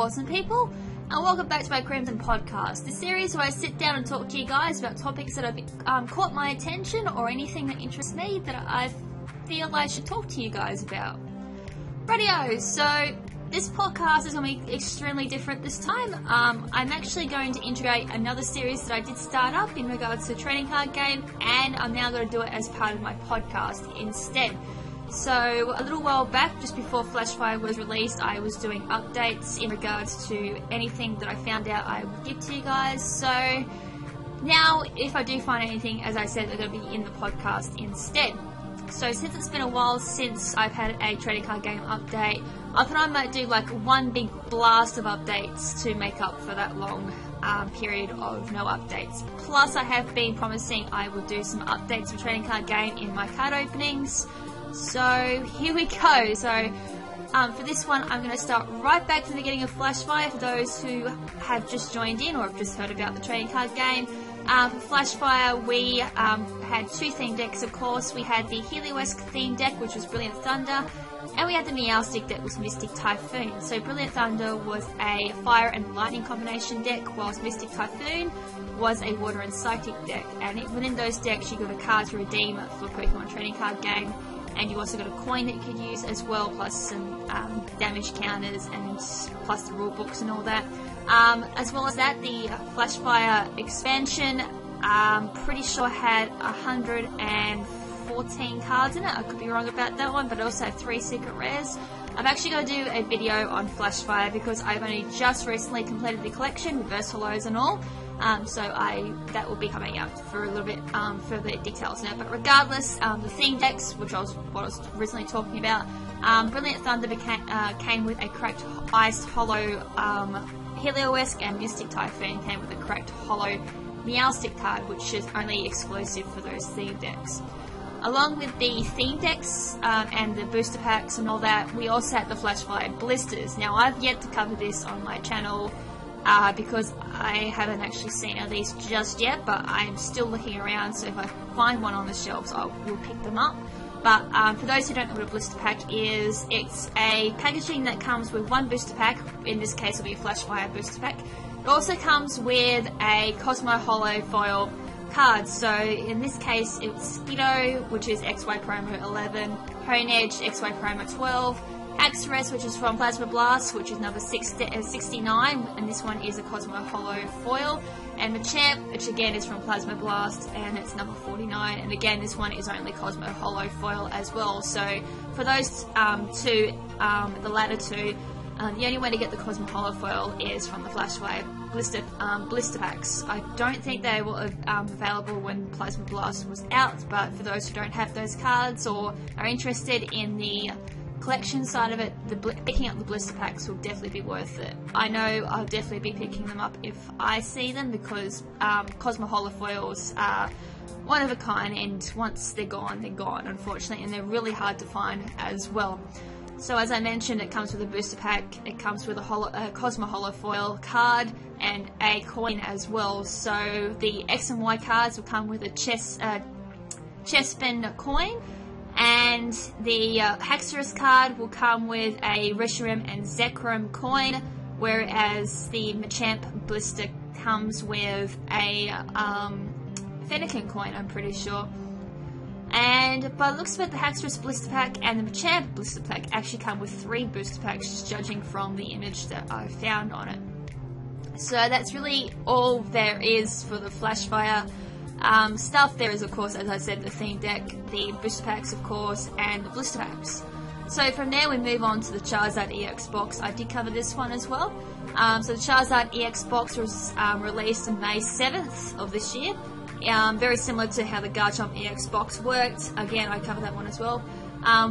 awesome people, and welcome back to my KrimZen podcast, the series where I sit down and talk to you guys about topics that have caught my attention or anything that interests me that I feel I should talk to you guys about. Radio, so this podcast is going to be extremely different this time. I'm actually going to integrate another series that I did start up in regards to the trading card game, and I'm now going to do it as part of my podcast instead. So a little while back, just before Flashfire was released, I was doing updates in regards to anything that I found out I would give to you guys. So now, if I do find anything, as I said, they're going to be in the podcast instead. So since it's been a while since I've had a trading card game update, I thought I might do like one big blast of updates to make up for that long period of no updates. Plus, I have been promising I will do some updates for trading card game in my card openings. So here we go. So for this one, I'm going to start right back to the beginning of Flashfire for those who have just joined in or have just heard about the trading card game. For Flashfire, we had two theme decks, of course. We had the Helioesque theme deck, which was Brilliant Thunder, and we had the Meowstic deck, which was Mystic Typhoon. So Brilliant Thunder was a fire and lightning combination deck, whilst Mystic Typhoon was a water and psychic deck. And within those decks, you got a card to redeem for Pokemon trading card game. And you also got a coin that you could use as well, plus some damage counters and plus the rule books and all that. As well as that, the Flashfire expansion, pretty sure had 114 cards in it. I could be wrong about that one, but it also had 3 secret rares. I'm actually going to do a video on Flashfire because I've only just recently completed the collection, reverse holos and all. So that will be coming out for a little bit further details now. But regardless, the theme decks, which I was originally talking about, Brilliant Thunder came with a correct Ice Holo Helioesque, and Mystic Typhoon came with a correct Holo Meowstic card, which is only exclusive for those theme decks. Along with the theme decks and the booster packs and all that, we also had the Flashfire blisters. Now, I've yet to cover this on my channel because I haven't actually seen any of these just yet, but I'm still looking around, so if I find one on the shelves, I will pick them up. But for those who don't know what a blister pack is, it's a packaging that comes with one booster pack. In this case, it'll be a Flashfire booster pack. It also comes with a Cosmo Holo foil card. So in this case, it's Skiddo, which is XY Promo 11, Honedge, XY Promo 12, Haxorus, which is from Plasma Blast, which is number 69, and this one is a Cosmo Holo foil, and Machamp, which again is from Plasma Blast, and it's number 49, and again this one is only Cosmo Holo foil as well. So for those two, the latter two, the only way to get the Cosmo Holo foil is from the Flashfire blister packs. I don't think they were available when Plasma Blast was out, but for those who don't have those cards or are interested in the collection side of it, picking up the blister packs will definitely be worth it. I know I'll definitely be picking them up if I see them, because Cosmo Holo foils are one of a kind, and once they're gone, unfortunately, and they're really hard to find as well. So as I mentioned, it comes with a booster pack, it comes with a Cosmo Holo foil card and a coin as well. So the X and Y cards will come with a Chespin coin, and the Haxorus card will come with a Reshiram and Zekrom coin, whereas the Machamp blister comes with a Fennekin coin, I'm pretty sure. And by the looks of it, the Haxorus blister pack and the Machamp blister pack actually come with 3 booster packs, just judging from the image that I found on it. So that's really all there is for the Flashfire stuff. There is, of course, as I said, the theme deck, the booster packs, of course, and the blister packs. So from there we move on to the Charizard EX box. I did cover this one as well. So the Charizard EX box was released on May 7th of this year. Very similar to how the Garchomp EX box worked. Again, I covered that one as well.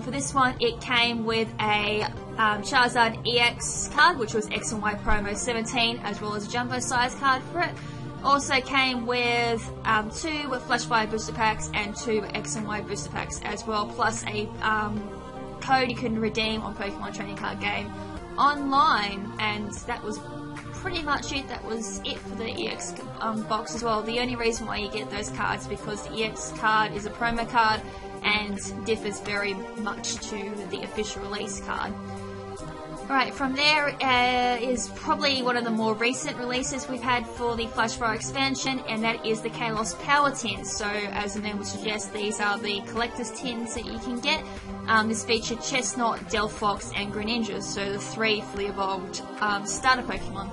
For this one, it came with a Charizard EX card, which was X and Y Promo 17, as well as a jumbo size card for it. Also came with 2 Flashfire booster packs and 2 X and Y booster packs as well, plus a code you can redeem on Pokemon Trading Card Game online, and that was pretty much it. That was it for the EX box as well. The only reason why you get those cards is because the EX card is a promo card and differs very much to the official release card. Alright, from there is probably one of the more recent releases we've had for the Flashfire expansion, and that is the Kalos Power Tins. So, as the name would suggest, these are the collector's tins that you can get. This featured Chestnut, Delphox, and Greninja, so the 3 fully evolved starter Pokemon.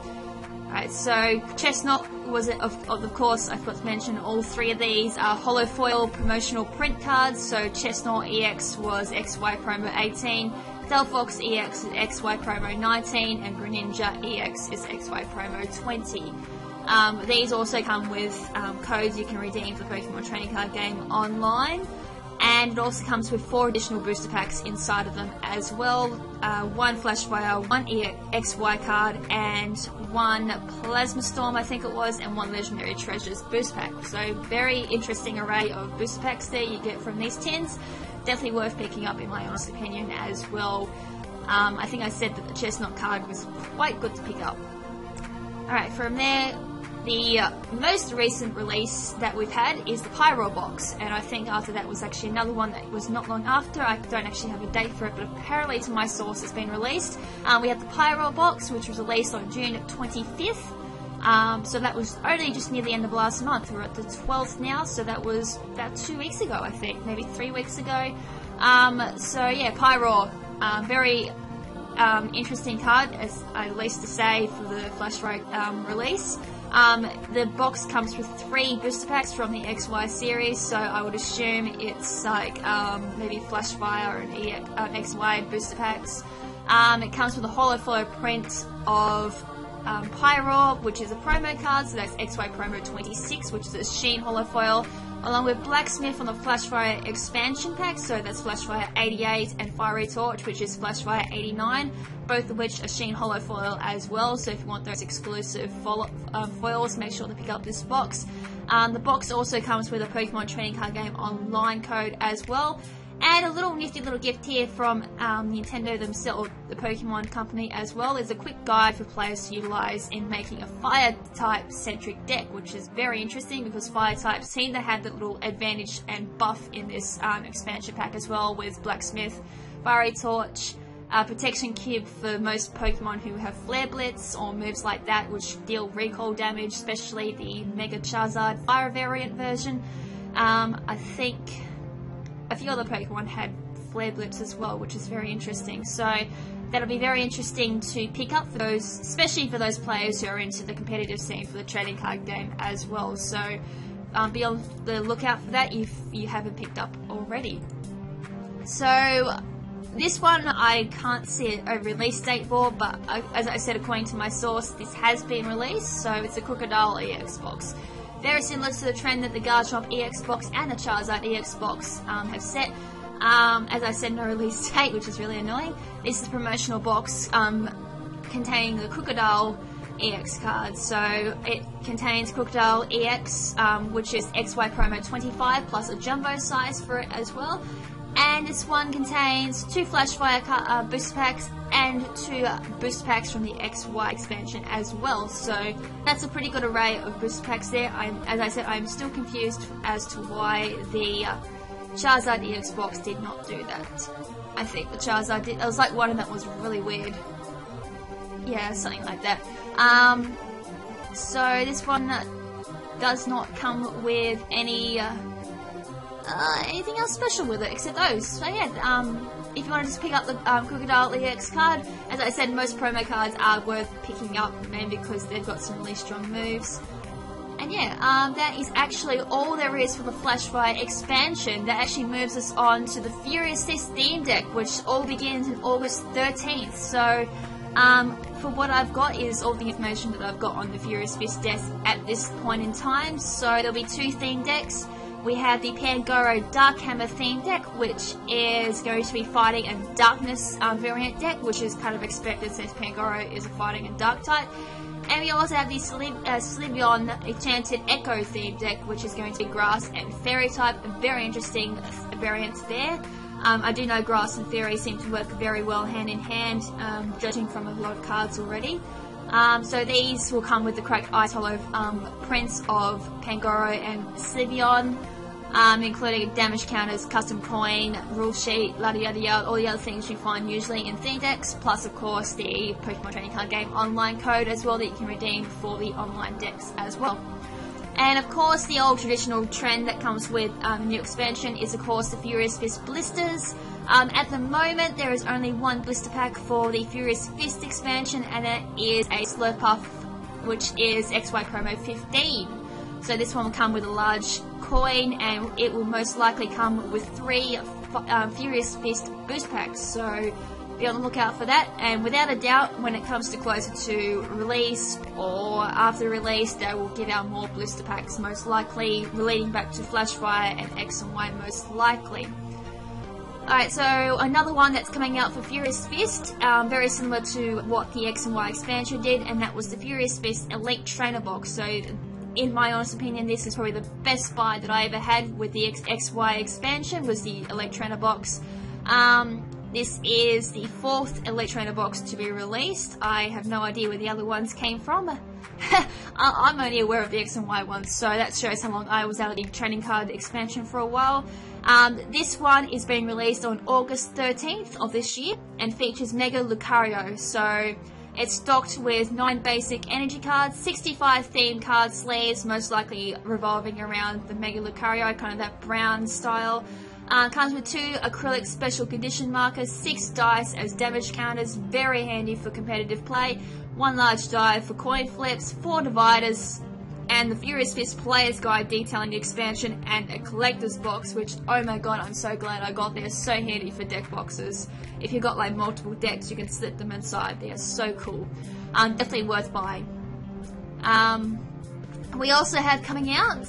Alright, so Chestnut was, of course, I forgot to mention, all 3 of these are holo foil promotional print cards. So Chestnut EX was XY promo 18, Delphox EX is XY promo 19, and Greninja EX is XY promo 20. These also come with codes you can redeem for the Pokemon Trading Card Game online, and it also comes with 4 additional booster packs inside of them as well. 1 Flashfire, 1 XY card, and 1 Plasma Storm, I think it was, and 1 Legendary Treasures booster pack. So very interesting array of booster packs there you get from these tins. Definitely worth picking up in my honest opinion as well. I think I said that the Chestnut card was quite good to pick up. Alright, from there, the most recent release that we've had is the Pyro box, and I think after that was actually another one that was not long after. I don't actually have a date for it, but apparently to my source it's been released. We had the Pyro box, which was released on June 25th. So that was only just near the end of last month. We're at the 12th now, so that was about 2 weeks ago, I think, maybe 3 weeks ago. So yeah, Pyro, very interesting card, as at least to say, for the Flashfire release. The box comes with 3 booster packs from the XY series, so I would assume it's like maybe Flashfire and XY booster packs. It comes with a holo foil print of Pyro, which is a promo card, so that's XY promo 26, which is a Sheen holofoil, along with Blacksmith on the Flashfire expansion pack, so that's Flashfire 88, and Fiery Torch, which is Flashfire 89, both of which are Sheen holofoil as well. So if you want those exclusive foils, make sure to pick up this box. The box also comes with a Pokemon Trading Card Game online code as well. And a little nifty little gift here from Nintendo themselves, the Pokemon company as well, is a quick guide for players to utilise in making a Fire-type centric deck, which is very interesting because Fire-types seem to have the little advantage and buff in this expansion pack as well, with Blacksmith, Fiery Torch, Protection Cube for most Pokemon who have Flare Blitz or moves like that, which deal recall damage, especially the Mega Charizard Fire variant version. I think a few other Pokemon had Flare Blitz as well, which is very interesting. So that'll be very interesting to pick up for those, especially for those players who are into the competitive scene for the trading card game as well. So be on the lookout for that if you haven't picked up already. So this one I can't see a release date for, but as I said, according to my source, this has been released. So it's a Crocodile EX box. Very similar to the trend that the Garchomp EX box and the Charizard EX box have set. As I said, no release date, which is really annoying. This is a promotional box containing the Crocodile EX cards. So it contains Crocodile EX, which is XY promo 25, plus a jumbo size for it as well. And this one contains 2 Flashfire booster packs and 2 booster packs from the XY expansion as well. So that's a pretty good array of booster packs there. As I said, I'm still confused as to why the Charizard EX box did not do that. I think the Charizard did. It was like one of them was really weird. Yeah, something like that. So this one does not come with any anything else special with it except those. So yeah, if you want to just pick up the Crocodile EX card, as I said, most promo cards are worth picking up, mainly because they've got some really strong moves. And yeah, that is actually all there is for the Flashfire expansion. That actually moves us on to the Furious Fist theme deck, which all begins on August 13th. So for what I've got is all the information that I've got on the Furious Fist deck at this point in time. So there'll be 2 theme decks. We have the Pangoro Dark Hammer theme deck, which is going to be fighting and darkness variant deck, which is kind of expected since Pangoro is a fighting and dark type. And we also have the Slivion Enchanted Echo theme deck, which is going to be grass and fairy type. A very interesting variant there. I do know grass and fairy seem to work very well hand in hand, judging from a lot of cards already. So these will come with the correct Ice Hollow prints of Pangoro and Slivion. including damage counters, custom coin, rule sheet, yada yada yada, all the other things you find usually in theme decks, plus of course the Pokemon Trading Card Game online code as well that you can redeem for the online decks as well. And of course the old traditional trend that comes with the new expansion is of course the Furious Fist blisters. At the moment there is only one blister pack for the Furious Fist expansion, and that is a Slurpuff, which is XY promo 15. So this one will come with a large coin, and it will most likely come with 3 Furious Fist boost packs, so be on the lookout for that. And without a doubt, when it comes to closer to release or after release, they will give out more blister packs, most likely relating back to Flashfire and X and Y most likely. Alright, so another one that's coming out for Furious Fist, very similar to what the X and Y expansion did, and that was the Furious Fist Elite Trainer Box. So in my honest opinion, this is probably the best buy that I ever had with the XY expansion, was the Elite Trainer Box. This is the 4th Elite Trainer Box to be released. I have no idea where the other ones came from. I'm only aware of the X and Y ones, so that shows how long I was out of the trading card expansion for a while. This one is being released on August 13th of this year and features Mega Lucario. So it's stocked with 9 basic energy cards, 65 themed card sleeves, most likely revolving around the Mega Lucario, kind of that brown style. Comes with 2 acrylic special condition markers, 6 dice as damage counters, very handy for competitive play, 1 large die for coin flips, 4 dividers, and the Furious Fist Player's Guide detailing the expansion, and a collector's box, which, oh my god, I'm so glad I got. They're so handy for deck boxes. If you've got like multiple decks, you can slip them inside. They are so cool. Definitely worth buying. We also have coming out,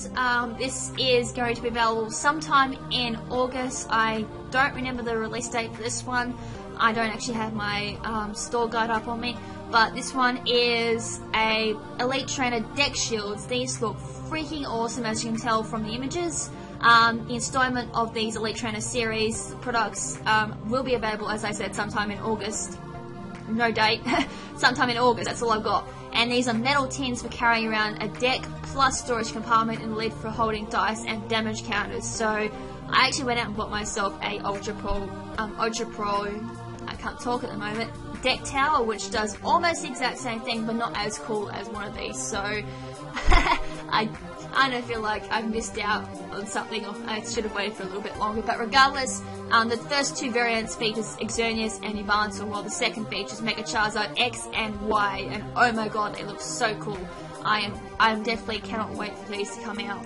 this is going to be available sometime in August. I don't remember the release date for this one. I don't actually have my store guide up on me, but this one is a Elite Trainer deck shields. These look freaking awesome, as you can tell from the images. The installment of these Elite Trainer series products will be available, as I said, sometime in August. No date. Sometime in August, that's all I've got. And these are metal tins for carrying around a deck, plus storage compartment and lid for holding dice and damage counters. So I actually went out and bought myself a Ultra Pro, I can't talk at the moment, deck tower, which does almost the exact same thing, but not as cool as one of these. So I kind of feel like I've missed out on something, or I should have waited for a little bit longer. But regardless, the first 2 variants features Xerneas and Yvantal, while the second features Mega Charizard X and Y, and oh my god, they look so cool. I definitely cannot wait for these to come out.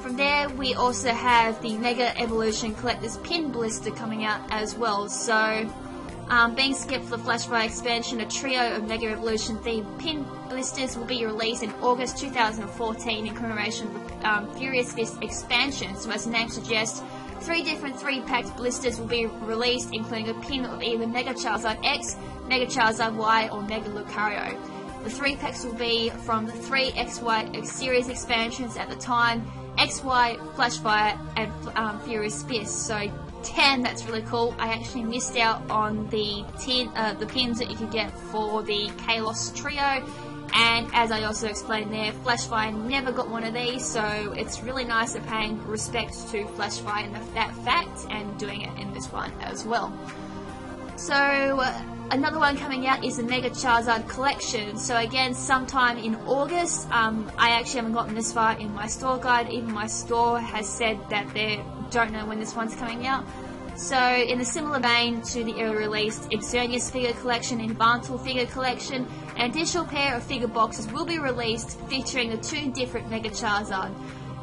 From there, we also have the Mega Evolution Collector's Pin Blister coming out as well. So, being skipped for the Flashfire expansion, a trio of Mega Evolution themed pin blisters will be released in August 2014 in commemoration of the Furious Fist expansion. So as the name suggests, 3 different 3-packed blisters will be released, including a pin of either Mega Charizard X, Mega Charizard Y, or Mega Lucario. The 3 packs will be from the 3 XY series expansions at the time, XY, Flashfire, and Furious Fist. So 10, that's really cool. I actually missed out on the pins that you could get for the Kalos trio, and as I also explained there, Flashfire never got one of these, so it's really nice of paying respect to Flashfire and that fact, and doing it in this one as well. So another one coming out is the Mega Charizard collection. So again, sometime in August. I actually haven't gotten this far in my store guide. Even my store has said that they don't know when this one's coming out. So in a similar vein to the earlier released Xerneas figure collection and Yvantal figure collection, an additional pair of figure boxes will be released featuring the 2 different Mega Charizard.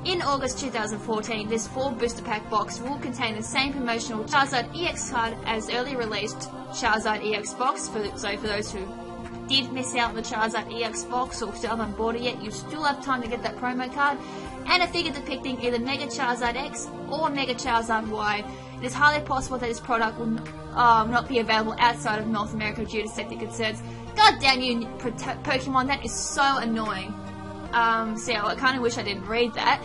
In August 2014, this 4 booster pack box will contain the same promotional Charizard EX card as earlier released Charizard EX box. So for those who did miss out on the Charizard EX box or still haven't bought it yet, you still have time to get that promo card. And a figure depicting either Mega Charizard X or Mega Charizard Y. It is highly possible that this product will not be available outside of North America due to safety concerns. God damn you, Pokemon, that is so annoying. So yeah, I kind of wish I didn't read that.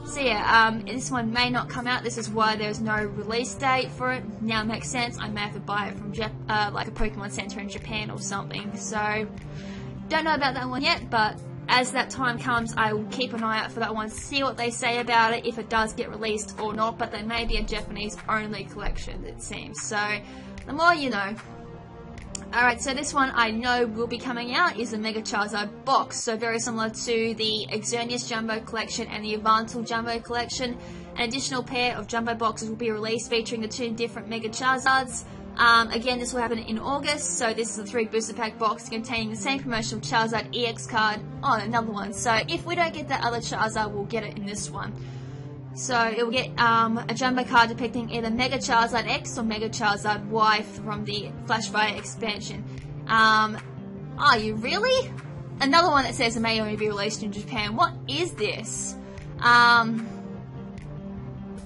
So yeah, this one may not come out. This is why there's no release date for it. Now it makes sense. I may have to buy it from like a Pokemon Center in Japan or something. So don't know about that one yet, but as that time comes, I will keep an eye out for that one, see what they say about it, if it does get released or not, but they may be a Japanese only collection, it seems. So, the more you know. Alright, so this one I know will be coming out is the Mega Charizard box, so very similar to the Xerneas Jumbo Collection and the Yveltal Jumbo Collection. An additional pair of Jumbo boxes will be released featuring the 2 different Mega Charizards. Again, this will happen in August, so this is a 3 booster pack box containing the same promotional Charizard EX card on another one. So if we don't get that other Charizard, we'll get it in this one. So it will get a Jumbo card depicting either Mega Charizard X or Mega Charizard Y from the Flashfire expansion. Are you really? Another one that says it may only be released in Japan. What is this?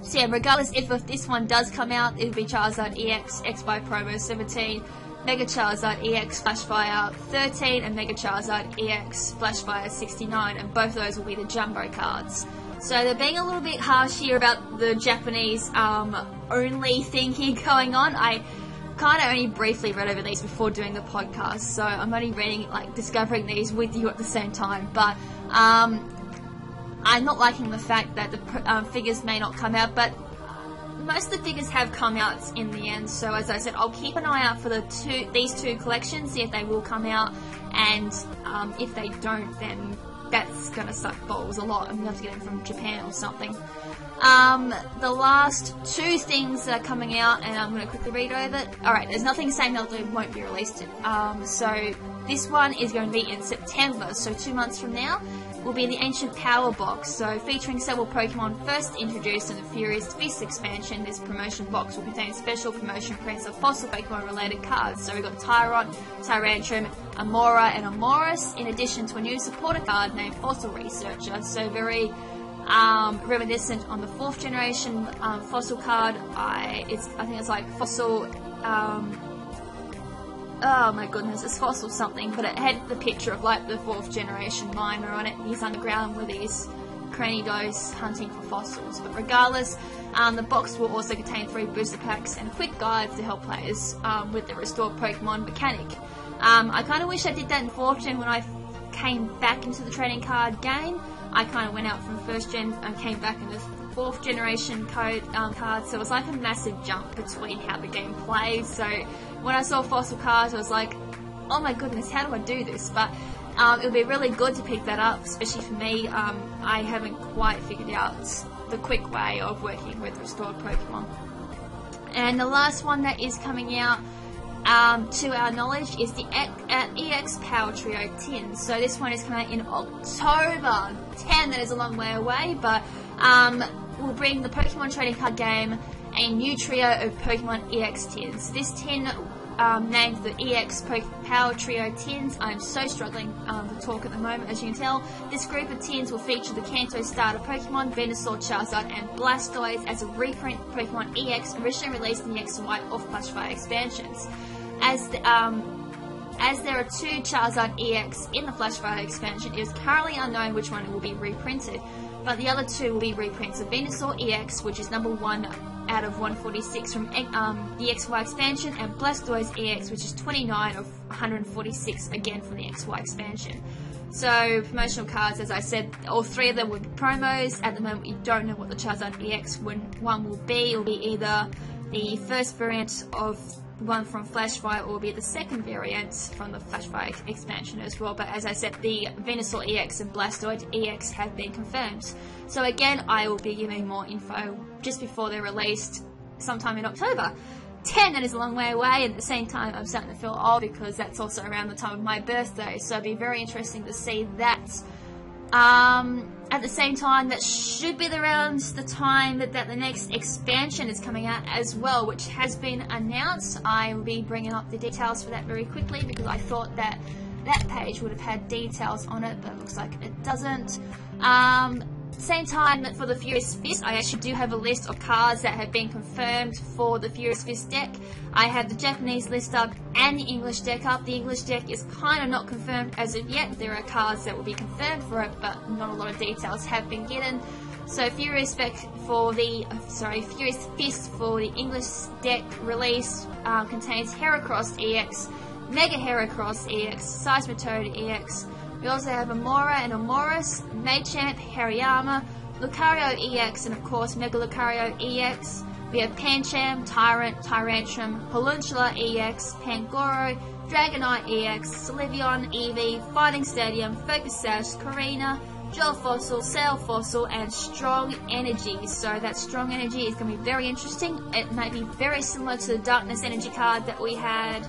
So yeah, regardless if this one does come out, it'll be Charizard EX, XY Promo 17, Mega Charizard EX Flashfire 13, and Mega Charizard EX Flashfire 69, and both of those will be the Jumbo cards. So they're being a little bit harsh here about the Japanese only thing here going on. I kind of only briefly read over these before doing the podcast, so I'm only reading, like, discovering these with you at the same time, but I'm not liking the fact that the figures may not come out, but most of the figures have come out in the end. So as I said, I'll keep an eye out for these 2 collections, see if they will come out, and if they don't, then that's gonna suck balls a lot. I'm gonna have to get them from Japan or something. The last 2 things that are coming out, and I'm gonna quickly read over it. Alright, there's nothing saying that they won't be released. So this one is going to be in September, so 2 months from now. Will be the Ancient Power Box, so featuring several Pokemon first introduced in the Furious Fist expansion. This promotion box will contain special promotion prints of fossil Pokemon related cards. So we've got Tyrant, Tyrantrum, Amora, and Amoris, in addition to a new supporter card named Fossil Researcher. So very reminiscent on the 4th generation fossil card. I think it's like Fossil. Oh my goodness, it's Fossil something, but it had the picture of like the 4th generation miner on it. He's underground with his Cranidos hunting for fossils. But regardless, the box will also contain 3 booster packs and quick guides to help players with the restored Pokemon mechanic. I kind of wish I did that in 4th gen when I came back into the trading card game. I kind of went out from 1st gen and came back into 4th generation cards, so it was like a massive jump between how the game plays. So when I saw fossil cards, I was like, oh my goodness, how do I do this? But it would be really good to pick that up, especially for me. I haven't quite figured out the quick way of working with restored Pokemon. And the last one that is coming out, to our knowledge, is the EX Power Trio Tin. So this one is coming out in October 10. That is a long way away, but will bring the Pokemon trading card game a new trio of Pokemon EX tins. This tin, named the EX Power Trio Tins. I'm so struggling to talk at the moment, as you can tell. This group of tins will feature the Kanto starter Pokemon, Venusaur, Charizard, and Blastoise as a reprint Pokemon EX originally released in the X and Y off Flashfire expansions. As there are 2 Charizard EX in the Flashfire expansion, it is currently unknown which one will be reprinted, but the other 2 will be reprints of Venusaur EX, which is number 1 out of 146 from the XY expansion, and Blastoise EX, which is 29 of 146 again from the XY expansion. So promotional cards, as I said, all 3 of them will be promos. At the moment, we don't know what the Charizard EX one will be. It will be either the first variant of one from Flashfire or will be the second variant from the Flashfire expansion as well. But as I said, the Venusaur EX and Blastoise EX have been confirmed. So again, I will be giving more info just before they're released sometime in October. 10, that is a long way away, and at the same time I'm starting to feel old because that's also around the time of my birthday, so it'll be very interesting to see that. At the same time, that should be around the time that the next expansion is coming out as well, which has been announced. I will be bringing up the details for that very quickly because I thought that that page would have had details on it, but it looks like it doesn't. Same time for the Furious Fist, I actually do have a list of cards that have been confirmed for the Furious Fist deck. I have the Japanese list up and the English deck up. The English deck is kind of not confirmed as of yet. There are cards that will be confirmed for it, but not a lot of details have been given. So Furious Fist for the English deck release contains Heracross EX, Mega Heracross EX, Seismitoad EX, We also have Amora and Amoris, Machamp, Hariyama, Lucario EX, and of course Mega Lucario EX. We have Pancham, Tyrant, Tyrantrum, Holuncula EX, Pangoro, Dragonite EX, Sylveon, Eevee, Fighting Stadium, Focus Sash, Karina, Gel Fossil, Sail Fossil, and Strong Energy. So that Strong Energy is going to be very interesting. It may be very similar to the Darkness Energy card that we had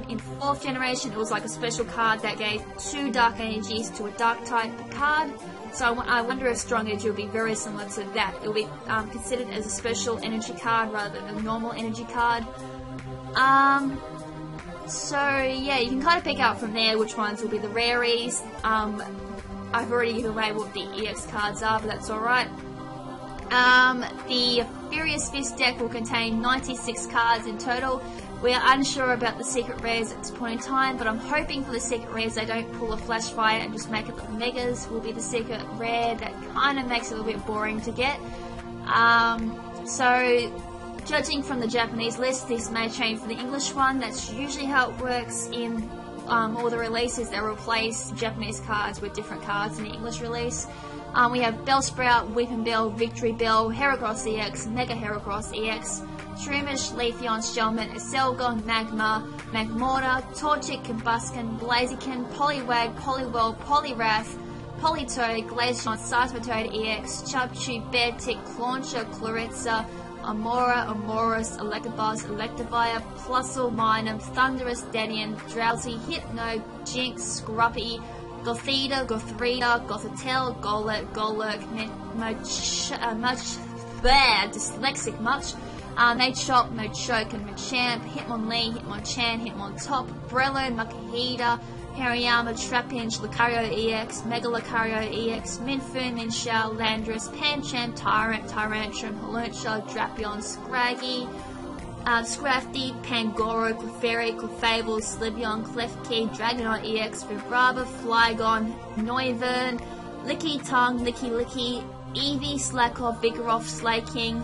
in 4th generation. It was like a special card that gave 2 Dark Energies to a Dark type card. So I wonder if Strong Energy will be very similar to that. It will be considered as a special energy card rather than a normal energy card. So yeah, you can kind of pick out from there which ones will be the raries. I've already given away what the EX cards are, but that's alright. The Furious Fist deck will contain 96 cards in total. We are unsure about the secret rares at this point in time, but I'm hoping for the secret rares they don't pull a Flashfire and just make it the Megas will be the secret rare. That kind of makes it a little bit boring to get. So, judging from the Japanese list, this may change for the English one. That's usually how it works in all the releases. They replace Japanese cards with different cards in the English release. We have Bellsprout, Weepinbell, Victory Bell, Heracross EX, Mega Heracross EX, Shroomish, Leafeon, Shelmet, Aselgon, Magma, Magmortar, Torchic, Combuskin, Blaziken, Poliwag, Poliwhirl, Poliwrath, Politoed, Glaceon, Seismitoad EX, Chubchoo, Beartick, Clauncher, Claritza, Amora, Amoris, Electabuzz, Electivire, Plusle, Minum, Thundurus, Dedian, Drowsy, Hypno, Jinx, Scruppy, Gothita, Gothrita, Gothitelle, Golett, Golurk, Dyslexic Much, Machop, Machoke, and Machamp, Hitmonlee, Hitmonchan, Hitmontop, Brello, Makahita, Hariyama, Trapinch, Lucario EX, Mega Lucario EX, Minfu, Minxiao, Landorus, Pancham, Tyrant, Tyrantrum, Holuncia, Drapion, Scraggy, Scrafty, Pangoro, Clefairy, Clefable, Sliveon, Klefki, Dragonite EX, Vibrava, Flygon, Noivern, Licky Tongue, Licky, Eevee, Slakoth, Vigoroth, Slaking,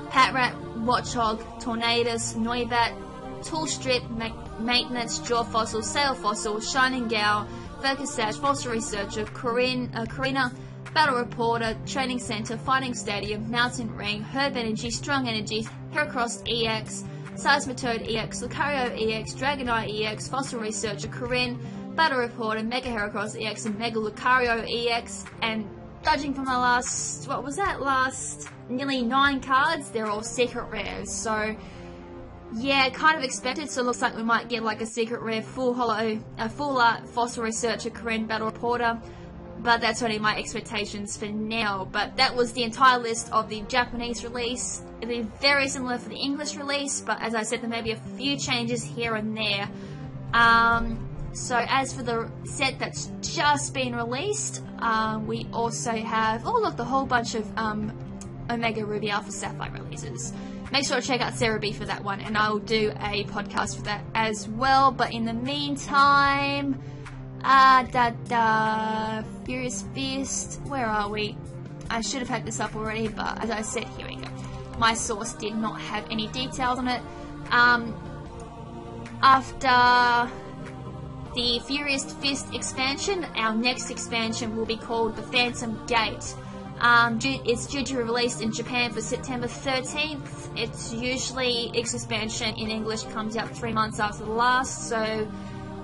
Patrat, Watchog, Tornadus, Noibat, Toolstrip, Maintenance, Jaw Fossil, Sail Fossil, Shining Gal, Focus Sash, Fossil Researcher, Karina, Battle Reporter, Training Center, Fighting Stadium, Mountain Ring, Herb Energy, Strong Energy, Heracross EX, Seismitoad EX, Lucario EX, Dragonite EX, Fossil Researcher, Corinne, Battle Reporter, Mega Heracross EX, and Mega Lucario EX. And judging from my last nearly 9 cards, they're all secret rares. So yeah, kind of expected. So it looks like we might get like a secret rare full art Fossil Researcher, Corinne, Battle Reporter. But that's only my expectations for now. But that was the entire list of the Japanese release. It'll be very similar for the English release, but as I said, there may be a few changes here and there. So as for the set that's just been released, we also have, oh look, the whole bunch of Omega Ruby Alpha Sapphire releases. Make sure to check out Sarah B for that one, and I will do a podcast for that as well. But in the meantime, Furious Fist, where are we? I should have had this up already, but as I said, here we go. My source did not have any details on it. After the Furious Fist expansion, our next expansion will be called the Phantom Gate. It's due to be released in Japan for September 13th. It's usually, its expansion in English comes out 3 months after the last, so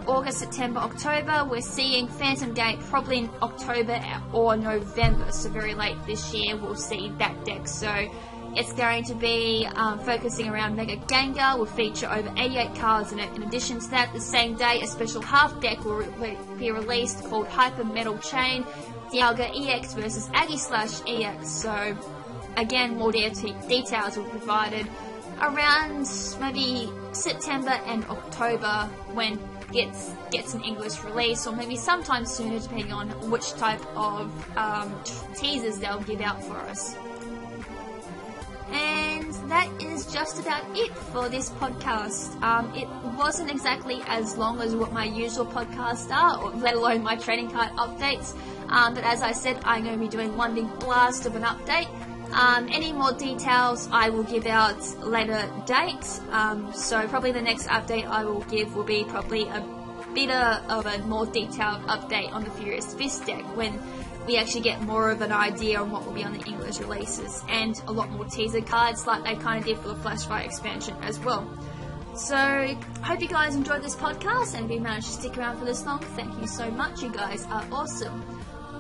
August, September, October. We're seeing Phantom Gate probably in October or November, so very late this year we'll see that deck. So it's going to be focusing around Mega Gengar. Will feature over 88 cards in it. In addition to that, the same day a special half deck will be released called Hyper Metal Chain, Dialga EX versus Agi/EX. So again, more details will be provided around maybe September and October when it gets an English release, or maybe sometime sooner depending on which type of teasers they'll give out for us. And that is just about it for this podcast. It wasn't exactly as long as what my usual podcasts are, or let alone my trading card updates. But as I said, I'm going to be doing one big blast of an update. Any more details I will give out later date. So probably the next update I will give will be probably bit of a more detailed update on the Furious Fist deck when we actually get more of an idea on what will be on the English releases, and a lot more teaser cards like they kind of did for the Flashfire expansion as well. So, I hope you guys enjoyed this podcast, and if you managed to stick around for this long, thank you so much, you guys are awesome.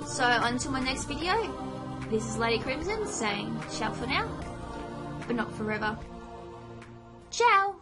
So, until my next video, this is Lady KrimZen saying ciao for now, but not forever. Ciao!